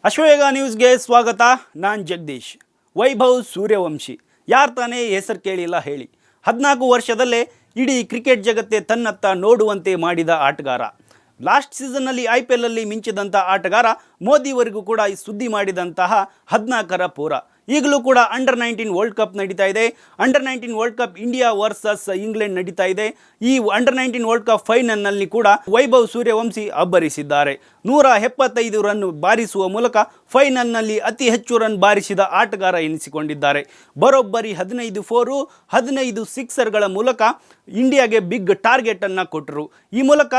ಅಶ್ವವೇಗ ನ್ಯೂಸ್ಗೆ ಸ್ವಾಗತ. ನಾನು ಜಗದೀಶ್. ವೈಭವ್ ಸೂರ್ಯವಂಶಿ ಯಾರು ತಾನೇ ಹೆಸರು ಕೇಳಿಲ್ಲ ಹೇಳಿ. 14 ವರ್ಷದಲ್ಲೇ ಇಡೀ ಕ್ರಿಕೆಟ್ ಜಗತ್ತೇ ತನ್ನತ್ತ ನೋಡುವಂತೆ ಮಾಡಿದ ಆಟಗಾರ. ಲಾಸ್ಟ್ ಸೀಸನ್ನಲ್ಲಿ IPL ಅಲ್ಲಿ ಮಿಂಚಿದಂಥ ಆಟಗಾರ. ಮೋದಿವರೆಗೂ ಕೂಡ ಈ ಸುದ್ದಿ ಮಾಡಿದಂತಹ 14ರ ಪೂರ. ಈಗಲೂ ಕೂಡ ಅಂಡರ್-19 ವರ್ಲ್ಡ್ ಕಪ್ ನಡೀತಾ ಇದೆ. Under nineteen world cup India versus England ನಡೀತಾ ಇದೆ. ಈ ಅಂಡರ್-19 ವರ್ಲ್ಡ್ ಕಪ್ ಫೈನಲ್ನಲ್ಲಿ ಕೂಡ ವೈಭವ್ ಸೂರ್ಯವಂಶಿ ಅಬ್ಬರಿಸಿದ್ದಾರೆ. 175 ರನ್ ಬಾರಿಸುವ ಮೂಲಕ ಫೈನಲ್ನಲ್ಲಿ ಅತಿ ಹೆಚ್ಚು ರನ್ ಬಾರಿಸಿದ ಆಟಗಾರ ಎನಿಸಿಕೊಂಡಿದ್ದಾರೆ. ಬರೋಬ್ಬರಿ 15 ಫೋರು 15 ಸಿಕ್ಸರ್ಗಳ ಮೂಲಕ ಇಂಡಿಯಾಗೆ ಬಿಗ್ ಟಾರ್ಗೆಟನ್ನು ಕೊಟ್ಟರು. ಈ ಮೂಲಕ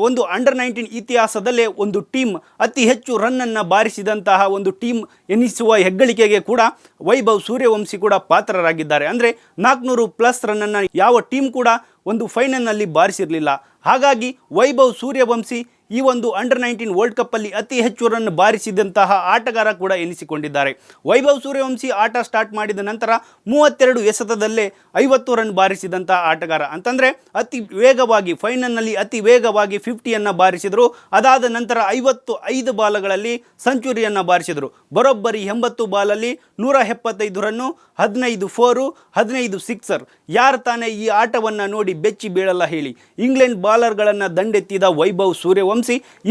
ಒಂದು ಅಂಡರ್-19 ಇತಿಹಾಸದಲ್ಲೇ ಒಂದು ಟೀಮ್ ಅತಿ ಹೆಚ್ಚು ರನ್ನನ್ನು ಬಾರಿಸಿದಂತಹ ಒಂದು ಟೀಮ್ ಎನಿಸುವ ಹೆಗ್ಗಳಿಕೆಗೆ ಕೂಡ ವೈಭವ್ ಸೂರ್ಯವಂಶಿ ಕೂಡ ಪಾತ್ರರಾಗಿದ್ದಾರೆ. ಅಂದರೆ 400+ ರನ್ನನ್ನು ಯಾವ ಟೀಮ್ ಕೂಡ ಒಂದು ಫೈನಲ್ನಲ್ಲಿ ಬಾರಿಸಿರಲಿಲ್ಲ. ಹಾಗಾಗಿ ವೈಭವ್ ಸೂರ್ಯವಂಶಿ ಈ ಒಂದು ಅಂಡರ್-19 ವರ್ಲ್ಡ್ ಕಪ್ಪಲ್ಲಿ ಅತಿ ಹೆಚ್ಚು ರನ್ ಬಾರಿಸಿದಂತಹ ಆಟಗಾರ ಕೂಡ ಎನಿಸಿಕೊಂಡಿದ್ದಾರೆ. ವೈಭವ್ ಸೂರ್ಯವಂಶಿ ಆಟ ಸ್ಟಾರ್ಟ್ ಮಾಡಿದ ನಂತರ 32 ಎಸೆತದಲ್ಲೇ 50 ರನ್ ಬಾರಿಸಿದಂತಹ ಆಟಗಾರ. ಅಂತಂದರೆ ಅತಿ ವೇಗವಾಗಿ ಫೈನಲ್ನಲ್ಲಿ ಅತಿ ವೇಗವಾಗಿ 50ಯನ್ನು ಬಾರಿಸಿದರು. ಅದಾದ ನಂತರ 55 ಬಾಲ್ಗಳಲ್ಲಿ ಸೆಂಚುರಿಯನ್ನು ಬಾರಿಸಿದರು. ಬರೋಬ್ಬರಿ 80 ಬಾಲಲ್ಲಿ 175 ರನ್ನು, 15 ಫೋರು, 15 ಸಿಕ್ಸರ್. ಯಾರು ತಾನೇ ಈ ಆಟವನ್ನು ನೋಡಿ ಬೆಚ್ಚಿ ಬೀಳಲ್ಲ ಹೇಳಿ. ಇಂಗ್ಲೆಂಡ್ ಬಾಲರ್ಗಳನ್ನು ದಂಡೆತ್ತಿದ ವೈಭವ್ ಸೂರ್ಯವಂಶಿ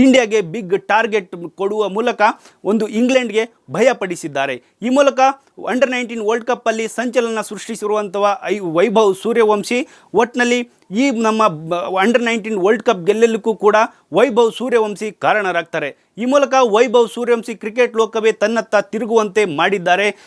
ಇಂಡಿಯಾಗೆ ಬಿಗ್ ಟಾರ್ಗೆಟ್ ಕೊಡುವ ಮೂಲಕ ಒಂದು ಇಂಗ್ಲೆಂಡ್ಗೆ ಭಯಪಡಿಸಿದ್ದಾರೆ. ಈ ಮೂಲಕ ಅಂಡರ್-19 ವರ್ಲ್ಡ್ ಕಪ್ಪಲ್ಲಿ ಸಂಚಲನ ಸೃಷ್ಟಿಸಿರುವಂತಹ ವೈಭವ್ ಸೂರ್ಯವಂಶಿ ಒಟ್ಟಿನಲ್ಲಿ ಈ ನಮ್ಮ ಅಂಡರ್-19 ವರ್ಲ್ಡ್ ಕಪ್ ಗೆಲ್ಲಲಿಕ್ಕೂ ಕೂಡ ವೈಭವ್ ಸೂರ್ಯವಂಶಿ ಕಾರಣರಾಗ್ತಾರೆ. ಈ ಮೂಲಕ ವೈಭವ್ ಸೂರ್ಯವಂಶಿ ಕ್ರಿಕೆಟ್ ಲೋಕವೇ ತನ್ನತ್ತ ತಿರುಗುವಂತೆ ಮಾಡಿದ್ದಾರೆ.